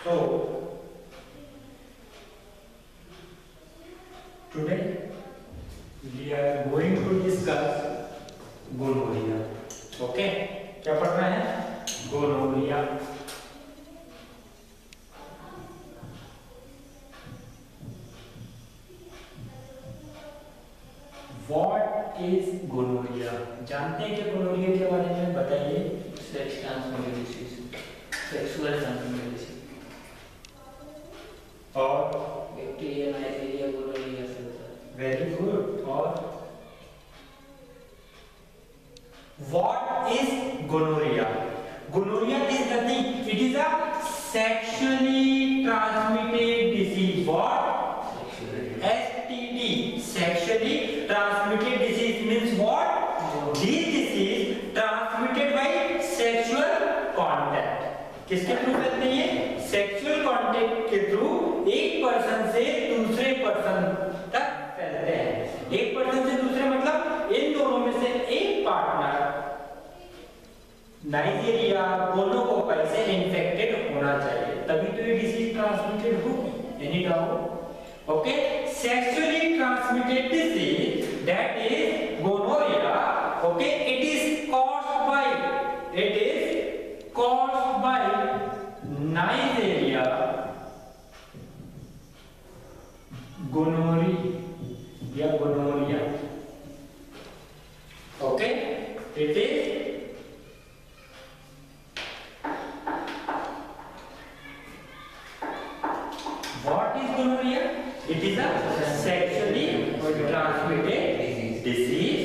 So today we are going to discuss gonorrhea. Okay, क्या पढ़ रहे हैं? गोनोरिया. What is gonorrhea? जानते हैं कि गोनोरिया के बारे में बताइए. Sex transmitted disease, sexual transmitted disease और बैक्टीरिया, नाइजीरिया, गोनोरिया से होता है. Very good. और what is gonorrhea? Gonorrhea is nothing. It is a sexually transmitted disease. What? STD. Sexually transmitted disease means what? This disease transmitted by sexual contact. किसके through फैलते हैं ये? Sexual contact के through एक person से दूसरे person तक फैलते हैं. एक पर्सन से दूसरे मतलब इन दोनों में से एक पार्टनर नाइजीरिया गोनोकोकाई से इन्फेक्टेड होना चाहिए, तभी तो ये डिसीज ट्रांसमिटेड होगी. Any doubt? Okay, sexually transmitted disease that is gonorrhoea. Okay, it is caused by Neisseria gonorrhoeae. Okay, it is what is gonorrhea? It is a sexually transmitted disease.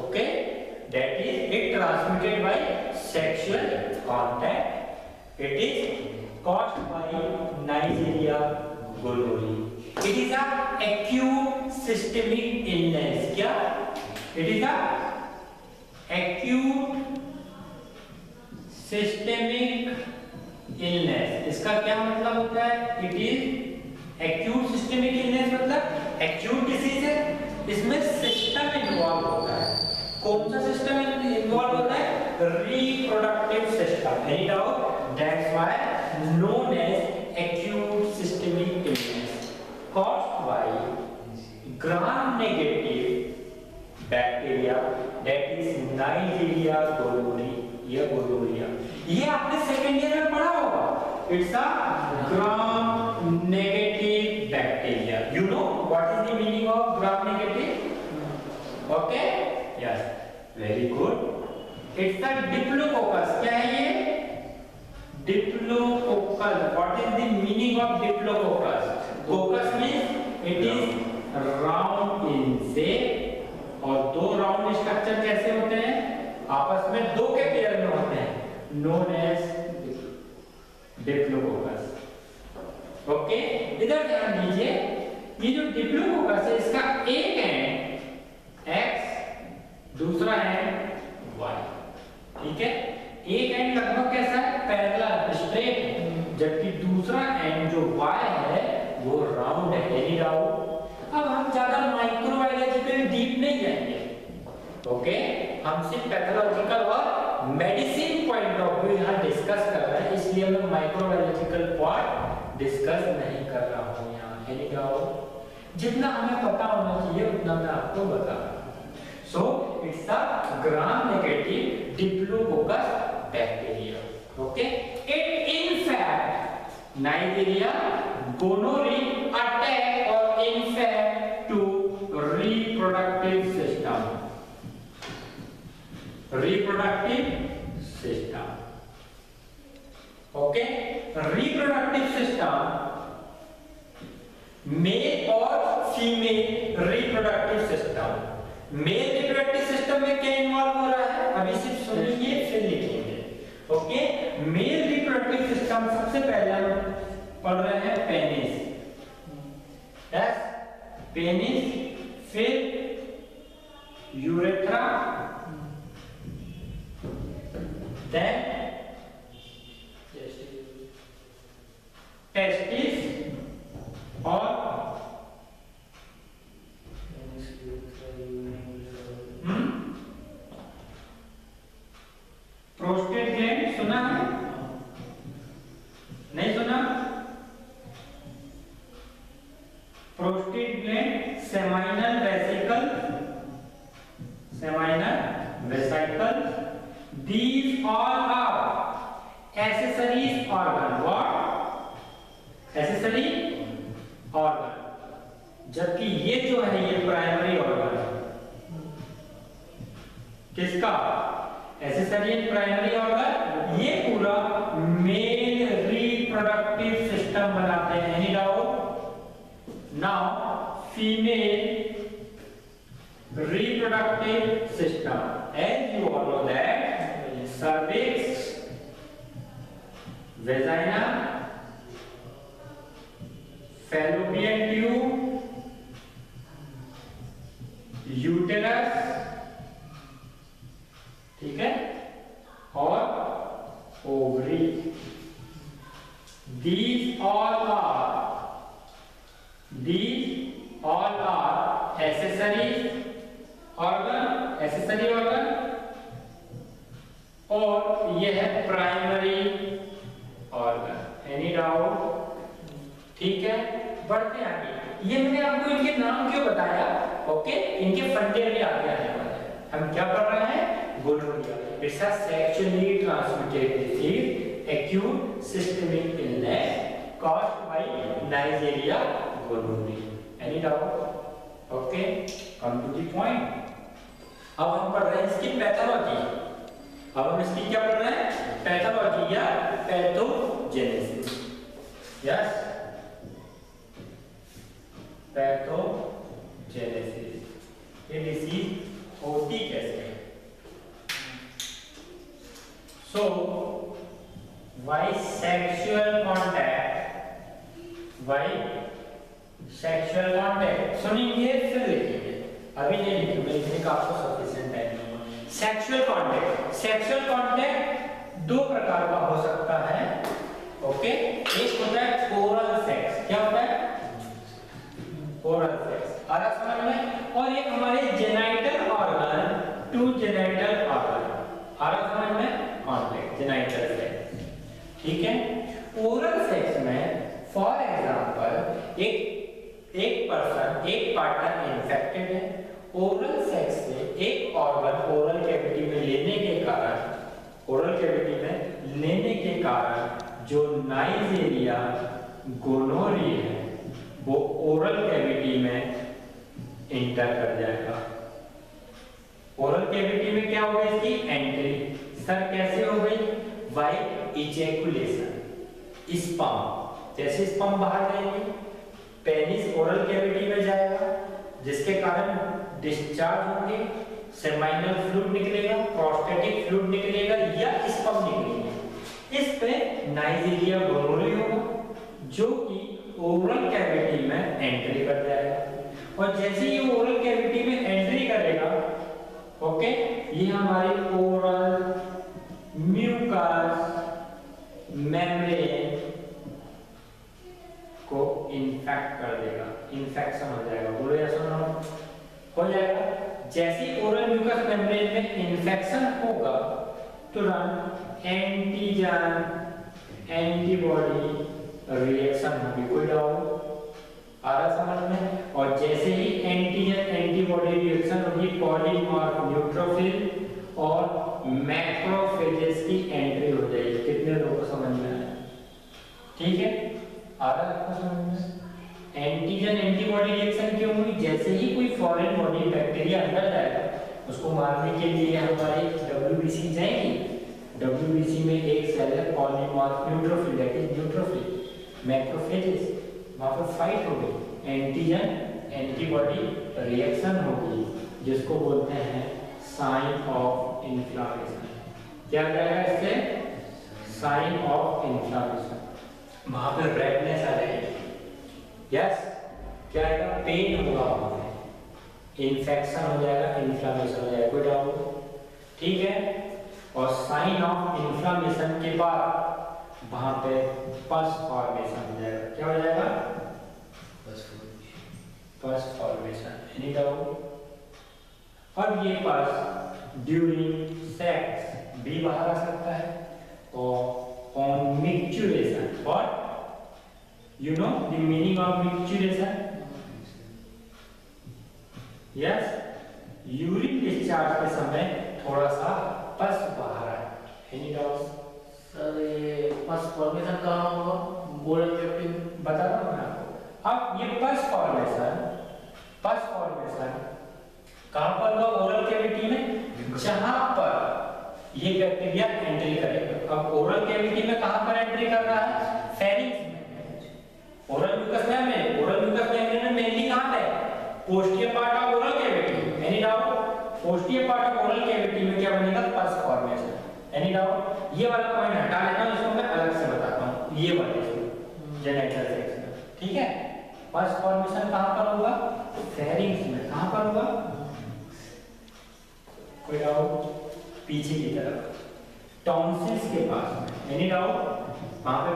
Okay, that is it transmitted by sexual contact. It is caused by Neisseria gonorrhoeae. It is a acute systemic illness. क्या? It is a acute systemic illness. इसका क्या मतलब होता है? It is acute systemic illness मतलब acute disease है, इसमें system involve होता है. कौन सा सिस्टम इन्वॉल्व होता है? Reproductive system. Any doubt? That's why known as acute systemic illness caused by gram-negative bacteria that is Neisseria gonorrhoeae. ये आपने सेकेंड ईयर में पढ़ा होगा. It's a gram-negative bacteria. You know what is the meaning of gram-negative? Okay? Yes. Very good. It's a diplococcus. क्या है ये? Diplococcus. What is the meaning of diplococcus? Coccus means it is round in shape. और दो round structure कैसे होते हैं? आपस में दो के पेयर में होते हैं. Known as Diplococcus. ओके, इधर ध्यान दीजिए. ये जो Diplococcus है इसका एक एंड X, दूसरा एंड Y. ठीक है, एक एंड लगभग कैसा है? पैरेलल, स्ट्रेट, जबकि दूसरा एंड जो Y है वो राउंड है. Any doubt? अब हम ज्यादा माइक्रोबायोलॉजिकल डीप नहीं जाएंगे. ओके, हम सिर्फ पैथोलॉजिकल और मेडिसिन पॉइंट ऑफ व्यू यहाँ डिस्कस कर रहे हैं, इसलिए मैं माइक्रोबायोलॉजिकल पार्ट डिस्कस नहीं कर रहा हूँ यहाँ. Any doubt? जितना हमें पता होना चाहिए उतना मैं आपको बता रहा हूँ. So it's a gram negative diplococcus bacteria. Okay, it in fact Neisseria gonorrhoeae attack और in fact to reproductive system. Reproductive system. Okay, reproductive system, male और female reproductive system. Male reproductive system में क्या इन्वॉल्व हो रहा है? अभी सिर्फ सुनिए फिर लिखेंगे. ओके, male reproductive system सबसे पहले हम पढ़ रहे हैं पेनिस. यस, पेनिस, फिर यूरेथ्रा, then testis और प्रोस्टेट ग्लैंड. सुना है? नहीं सुना? Prostate gland, seminal vesicle, these all are accessories organ. What? Accessory organ. जबकि ये जो है ये प्राइमरी ऑर्गन है किसका? Accessory and primary organ. ये पूरा मेल रिप्रोडक्टिव सिस्टम बनाते हैं। Any doubt? Now female reproductive system, as you all know that cervix, vagina, fallopian tube, uterus, ठीक है, और ovary, these all are accessories organ, accessory organ, और यह है प्राइमरी ऑर्गन। Any doubt? ठीक है, बढ़ते हैं आगे। ये मैंने आपको इनके नाम क्यों बताया? ओके, इनके फंडे भी आगे आने वाले हैं। हम क्या पढ़ रहे हैं? Gonorrhoea. It's a sexually transmitted disease, acute systemic illness caused by Neisseria gonorrhoeae. Any doubt? Okay, come to the point. अब हम पढ़ रहे हैं इसकी पैथोलॉजी। अब हम इसकी क्या पढ़ रहे हैं? पैथोलॉजी या पैथोजेनेसिस। Yes, pathogenesis. ये डिसीज होती कैसे है? सो व्हाई सेक्सुअल कांटेक्ट सुनिए फिर लिखिए। अभी नहीं लिखूंगा, लिखने का आपको सफिशिएंट टाइम नहीं है। सेक्सुअल कांटेक्ट दो प्रकार का हो सकता है। ओके, एक होता है ओरल सेक्स। क्या होता है? Oral sex. आ रहा समझ में? और एक हमारे genital organ to genital organ. आ रहा समझ में? Contact genital sex. ठीक है, ओरल सेक्स में फॉर एग्जांपल एक पार्टनर इन्फेक्टेड है, ओरल सेक्स से एक ऑर्गन ओरल कैविटी में लेने के कारण जो नाइजीरिया गोनोरी है वो ओरल कैविटी में इंटर कर जाएगा। ओरल कैविटी में क्या होगा? इसकी एंट्री। सर कैसे हो गई? By ejaculation, sperm. जैसे स्पर्म बाहर जाएंगे, पेनिस ओरल कैविटी में जाएगा, जिसके कारण डिस्चार्ज होंगे, सेमाइनल फ्लूइड निकलेगा, प्रोस्टेटिक फ्लूइड निकलेगा या स्पर्म निकलेगा। इस पे नाइजीरिया गोनोरी होगा जो कि ओरल कैविटी में एंट्री कर जाएगा। और जैसे ही ओरल कैविटी में एंट्री करेगा, ओके, ये हमारी ओरल म्यूकस मेम्ब्रेन को इन्फेक्ट कर देगा, इन्फेक्शन हो जाएगा। बोलो या सुनो, हो जाएगा। जैसे ओरल म्यूकस मेम्ब्रेन में इन्फेक्शन होगा तुरंत एंटीजन एंटीबॉडी रिएक्शन होगी। कोई डाउट आ रहा समझ में? और जैसे ही एंटीजन एंटीबॉडी रिएक्शन होगी, पॉलीमॉर्फ न्यूट्रोफिल और मैक्रोफेजेस की एंट्री हो जाएगी। कितने लोगों को समझ में आया? ठीक है, आ रहा है आपको समझ में? एंटीजन एंटीबॉडी रिएक्शन क्यों हुई? जैसे ही कोई फॉरेन बॉडी बैक्टीरिया अंदर जाएगा, उसको मारने के लिए हमारी डब्ल्यूबीसी जाएगी। डब्ल्यूबीसी में एक सेल है polymorph neutrophil, that is neutrophil, macrophages, वहां पर फाइट होगी, एंटीजन एंटीबॉडी रिएक्शन होगी, जिसको बोलते हैं साइन ऑफ इन्फ्लेमेशन। क्या कहेगा इससे? Sign of inflammation. वहां पर रेडनेस आ जाएगी। यस, क्या आएगा? पेन होगा, वहां पे इन्फेक्शन हो जाएगा, इन्फ्लेमेशन हो जाएगा। कोई डाउट? ठीक है। और साइन ऑफ इन्फ्लेमेशन के बाद वहां पे पस फॉर्मेशन हो जाएगा। क्या हो जाएगा? Pus formation. Any doubt? अब ये पस ड्यूरिंग सेक्स भी बाहर आ सकता है, और on micturition. What? You know the meaning of micturition? Yes, urine discharge के समय थोड़ा सा पस बाहर आए। Any doubts? सर ये पस फॉर्मेशन कहाँ होगा? बोरल कैविटी में। बता रहा हूँ मैं आपको। अब ये पस फॉर्मेशन कहाँ पर होगा? ओरल कैविटी में, जहां पर ये बैक्टीरिया एंट्री करेगा। अब ओरल कैविटी में कहां पर एंट्री कर रहा है? फेरिंग्स में। ओरल म्यूकस मेम्ब्रेन में मेनली कहां पे? Posterior part of oral cavity. Any doubt? Posterior part of oral cavity में क्या बनेगा? Pus formation. Any doubt? ये वाला पॉइंट हटा लेता हूं, इसको मैं अलग से बताता हूं। ये वाले जेनिटल सेक्स में, ठीक है? पस फॉर्मेशन कहां पर होगा? फेरिंग्स में। कहां पर होगा? कोई डाउट? पीछे की तरफ टॉन्सिल्स के पास में। Any doubt? वहां पे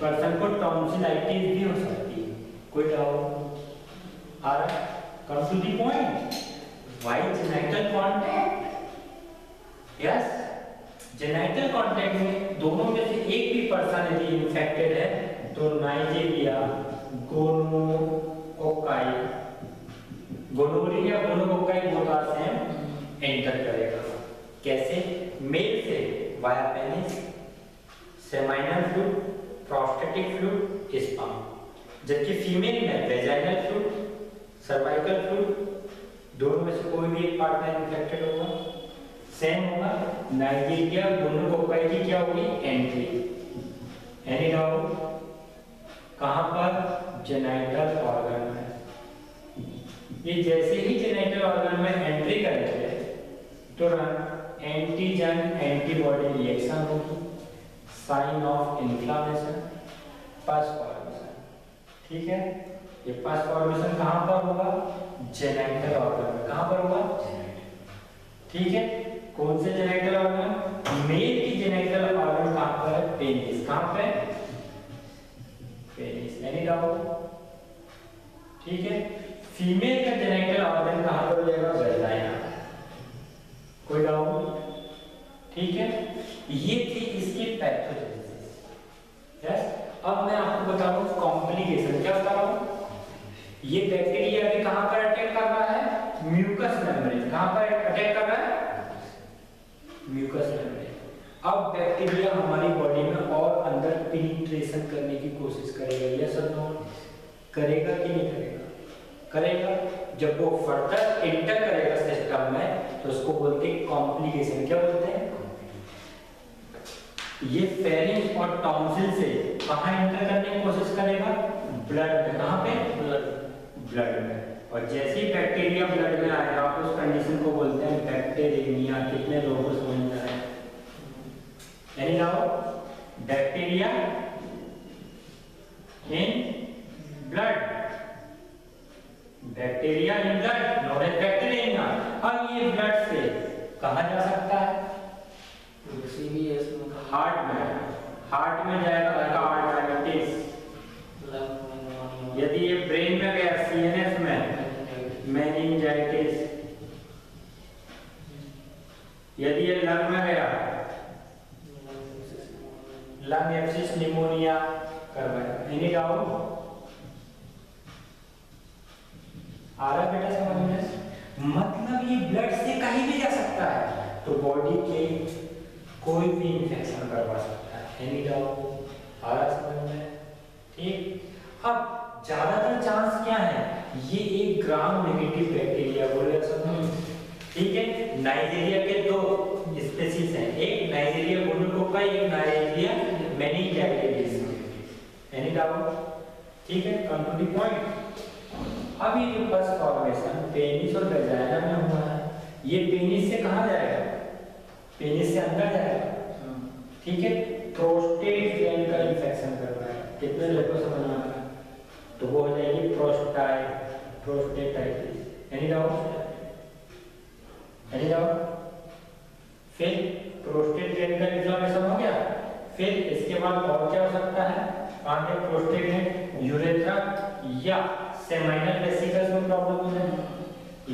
पर्सन को टॉन्सिलाइटिस भी हो सकती है। कोई डाउट आ रहा है? Come to the point. Why genital contact? Yes, genital contact में दोनों में से एक भी पर्सन यदि इन्फेक्टेड है तो Neisseria, gonorrhoea, gonococci both same enter करेगा। कैसे? मेल से via penis, seminal fluid, prostatic fluid, sperm, जबकि फीमेल में वेजाइनल फ्लूइड, सर्वाइकल फ्लूइड, दोनों में से कोई भी एक पार्ट में इन्फेक्टेड होगा, सेम होगा। नाइजीरिया, गोनोकोकाई की क्या होगी? एंट्री। Any doubt? कहां पर? जेनिटल ऑर्गन में। ये जैसे ही जेनिटल ऑर्गन में एंट्री करेंगे तुरंत एंटीजन एंटीबॉडी रिएक्शन होगी, sign of inflammation, pus formation. ठीक है? ये पस फॉर्मेशन कहां पर होगा? जेनिटल ऑर्गन में। कहां पर होगा? ठीक है? कौन से जेनिटल ऑर्गन? मेल की जेनिटल ऑर्गन कहां पर है? पेनिस। कहां पे? पेनिस। Any doubt? ठीक है? फीमेल का जेनिटल ऑर्गन कहां पर हो जाएगा? वेजाइना। कोई डाउट? ठीक है? ये थी इसकी पैथोजेनेसिस। यस, अब मैं आपको बता रहा हूं कॉम्प्लिकेशन। क्या बता रहा हूं? ये बैक्टीरिया भी कहां पर अटैक कर रहा है? Mucus membrane. कहां पर अटैक कर रहा है? Mucus membrane. अब बैक्टीरिया हमारी बॉडी में और अंदर पेनिट्रेशन करने की कोशिश करेगा। यस और नो? करेगा कि नहीं करेगा? करेगा। जब वो फर्दर एंटर करेगा सिस्टम में तो उसको बोलते हैं कॉम्प्लिकेशन। क्या बोलते हैं? ये फेरिंग्स और टॉन्सिल से कहां एंटर करने की कोशिश करेगा? ब्लड में। कहां पे? ब्लड में। और जैसे ही बैक्टीरिया ब्लड में आएगा उस कंडीशन को बोलते हैं बैक्टीरियमिया। कितने लोगों को समझ में आया? Any doubt? Bacteria in blood, bacteria in blood, not as bacteria. अब ये ब्लड से कहां जा सकता है? हार्ट में। हार्ट में जाएगा कार्डियोमायोपाथी। यदि ये ब्रेन में गया, सीएनएस में, मेनिंजाइटिस। यदि ये लंग में गया, लंग एब्सिस, निमोनिया करवाएगा। Any doubt? आ रहा बेटा समझ में? मतलब ये ब्लड से कहीं भी जा सकता है तो बॉडी के कोई भी इंफेक्शन करवा सकता है। Any doubt? आ रहा समझ में? ठीक। अब ज्यादातर चांस क्या है? ये एक ग्राम नेगेटिव बैक्टीरिया बोले समझ। ठीक है? नाइजीरिया के दो स्पीशीज हैं, एक नाइजीरिया गोनोकोकाई, एक नाइजीरिया मेनिंजाइटिस। Any doubt? ठीक है? Come to the point. अभी जो पस फॉर्मेशन पेनिस और वेजाइना में हुआ है, ये पेनिस से कहां जाएगा? पेनिस से अंदर जाएगा। ठीक है? प्रोस्टेट ग्लैंड का इंफेक्शन कर रहा है। कितने लोगों को समझ में आ रहा है? तो वो हो जाएगी prostatitis. Any doubt? Any doubt? फिर प्रोस्टेट ग्लैंड का इन्फ्लेमेशन हो गया। फिर इसके बाद और क्या हो सकता है? आगे प्रोस्टेट ग्लैंड, यूरेथ्रा या सेमाइनल वेसिकल्स में प्रॉब्लम हो जाए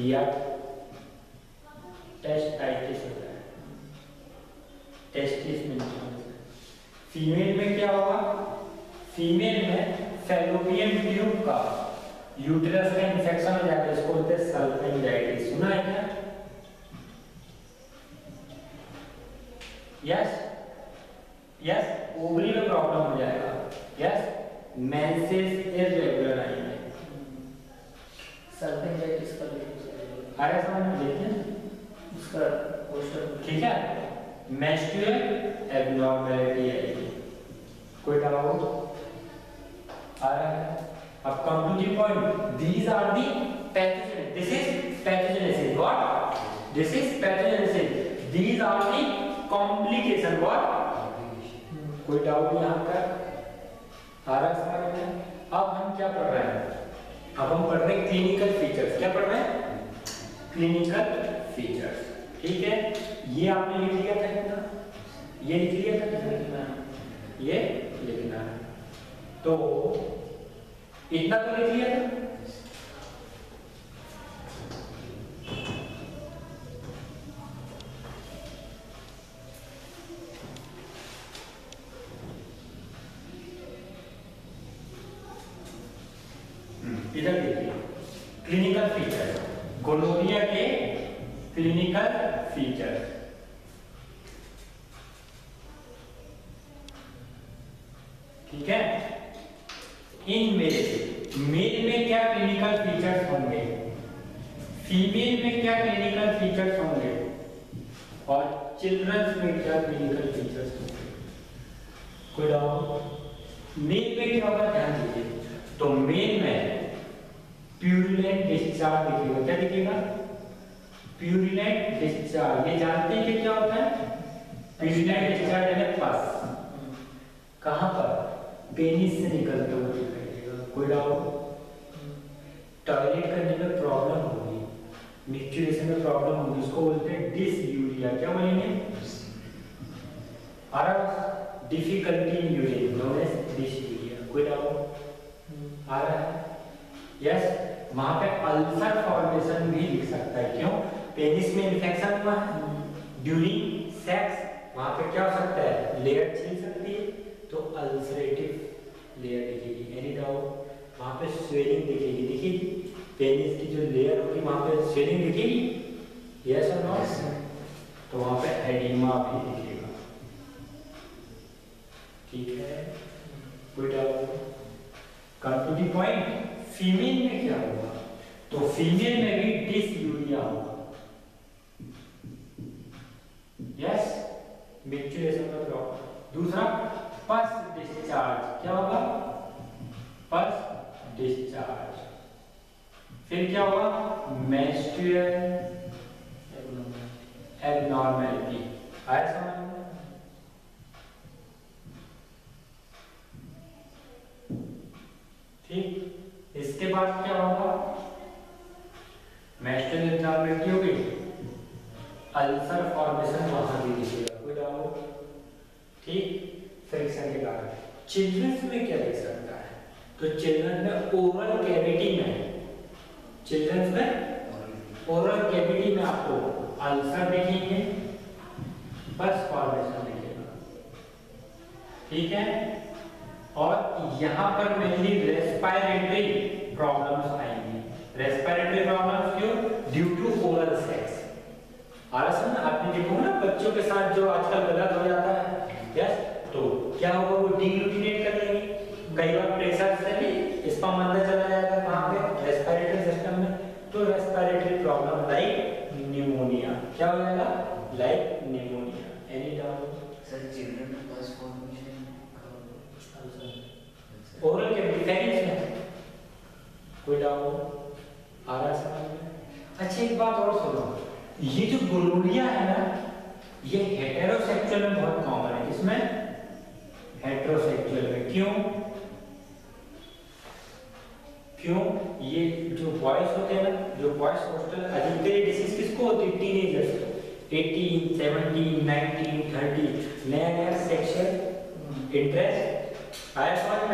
या टेस्टाइटिस हो जाए। टेस्टिस में फीमेल में क्या होगा? फीमेल में फैलोपियन ट्यूब का यूट्रस का इंफेक्शन हो जाता है, इसको बोलते हैं सल्फेंजाइटिस। सुना है क्या? यस यस, ओवरी में प्रॉब्लम हो जाएगा। यस, मेंसेस इररेगुलर आएंगे। सल्फेंजाइटिस का अरे समझ में देखिए उसका पोस्टर, ठीक है। मेंस्ट्रुअल एब्नॉर्मैलिटी आएगी, कोई डाउट आ रहा है? अब come to the point, these are the pathogenesis, this is pathogenesis, what? This is pathogenesis, these are the complication, what? कोई डाउट यहां पर आ रहा है समझ में? अब हम क्या पढ़ रहे हैं? अब हम पढ़ रहे हैं क्लिनिकल फीचर्स। क्या पढ़ रहे हैं? क्लिनिकल फीचर्स, ठीक है। ये आपने लिख लिया था कितना? ये लिख लिया था कितना? ये लिखना है, तो इतना तो लिख लिया था। इधर देखिए क्लिनिकल फीचर्स, गोनोरिया के क्लिनिकल फीचर्स। ठीक है, इन मेल में क्या क्लिनिकल फीचर्स होंगे, फीमेल में क्या क्लिनिकल फीचर्स होंगे, और चिल्ड्रंस में क्या क्लिनिकल फीचर्स होंगे? कोई डाउट? मेल में क्या होगा ध्यान दीजिए। तो मेल में प्यूरिलेंट डिस्चार्ज दिखेगा। क्या दिखेगा? Purulent discharge. ये जानते हैं कि क्या होता है? प्यूरिलेंट डिस्चार्ज यानी पस कहां पर? पेनिस से निकलते हुए दिखेगा। कोई डाउट? टॉयलेट करने में प्रॉब्लम होगी, मिक्चुरेशन में प्रॉब्लम होगी, उसको बोलते हैं डिसयूरिया। क्या बोलेंगे? Difficulty in urine, known as dysuria. कोई डाउट आ रहा है? यस, वहां पे अल्सर फॉर्मेशन भी दिख सकता है। क्यों? पेनिस में इन्फेक्शन हुआ है ड्यूरिंग सेक्स, वहां पे क्या हो सकता है? लेयर छिल सकती है, तो अल्सरेटिव लेयर दिखेगी। Any doubt? वहां पे स्वेलिंग दिखेगी, दिखेगी पेनिस की जो लेयर होगी वहां पे स्वेलिंग दिखेगी। यस और नॉट? तो वहां पे एडिमा भी दिखेगा। ठीक है, कोई doubt? Come to the point, female में क्या होगा? तो फीमेल में भी डिसयूरिया होगा। यस, मिक्चुरेशन का प्रॉब्लम। दूसरा, पस डिस्चार्ज। क्या होगा? पस डिस्चार्ज। फिर क्या होगा? मेंस्ट्रुअल एब्नॉर्मैलिटी। आया समझ में? ठीक, इसके बाद क्या होगा? मेंस्ट्रुअल एब्नॉर्मैलिटी हो गई, अल्सर फॉर्मेशन वहां भी दिखेगा। कोई डाउट? ठीक, फ्रिक्शन के कारण। चिल्ड्रंस में क्या दिख सकता है? तो चिल्ड्रन में ओरल कैविटी में, चिल्ड्रंस में ओरल कैविटी में आपको अल्सर दिखेंगे, बस फॉर्मेशन दिखेगा। ठीक है, और यहाँ पर मेनली रेस्पिरेटरी प्रॉब्लम्स आएंगी। रेस्पिरेटरी प्रॉब्लम्स क्यों? Due to oral sex. आराम आपने देखो ना बच्चों के साथ जो आजकल गलत हो जाता है। यस, तो क्या होगा? वो डिग्लूटिनेट कर लेंगे, कई बार प्रेशर से भी स्पर्म अंदर चला जाएगा। कहाँ पे? रेस्पिरेटरी सिस्टम में। तो रेस्पिरेटरी प्रॉब्लम लाइक न्यूमोनिया। क्या हो जाएगा? Like pneumonia. Any doubt? Sir children में पस फॉर्मेशन ओरल कैविटी में कोई डाउट आ रहा है समझ में? अच्छा, एक बात और सुनो, ये जो गोनोरिया है ना, ये हेटेरोसेक्सुअल में बहुत कॉमन है। इसमें हेटेरोसेक्सुअल में क्यों? ये जो बॉयज होते हैं ना, जो बॉयज हॉस्टल अजिंक्टिव डिसीज किसको होती है? टीनेजर्स को। 18, 17, 19, 30 नया सेक्सुअल इंटरेस्ट आया समझ में?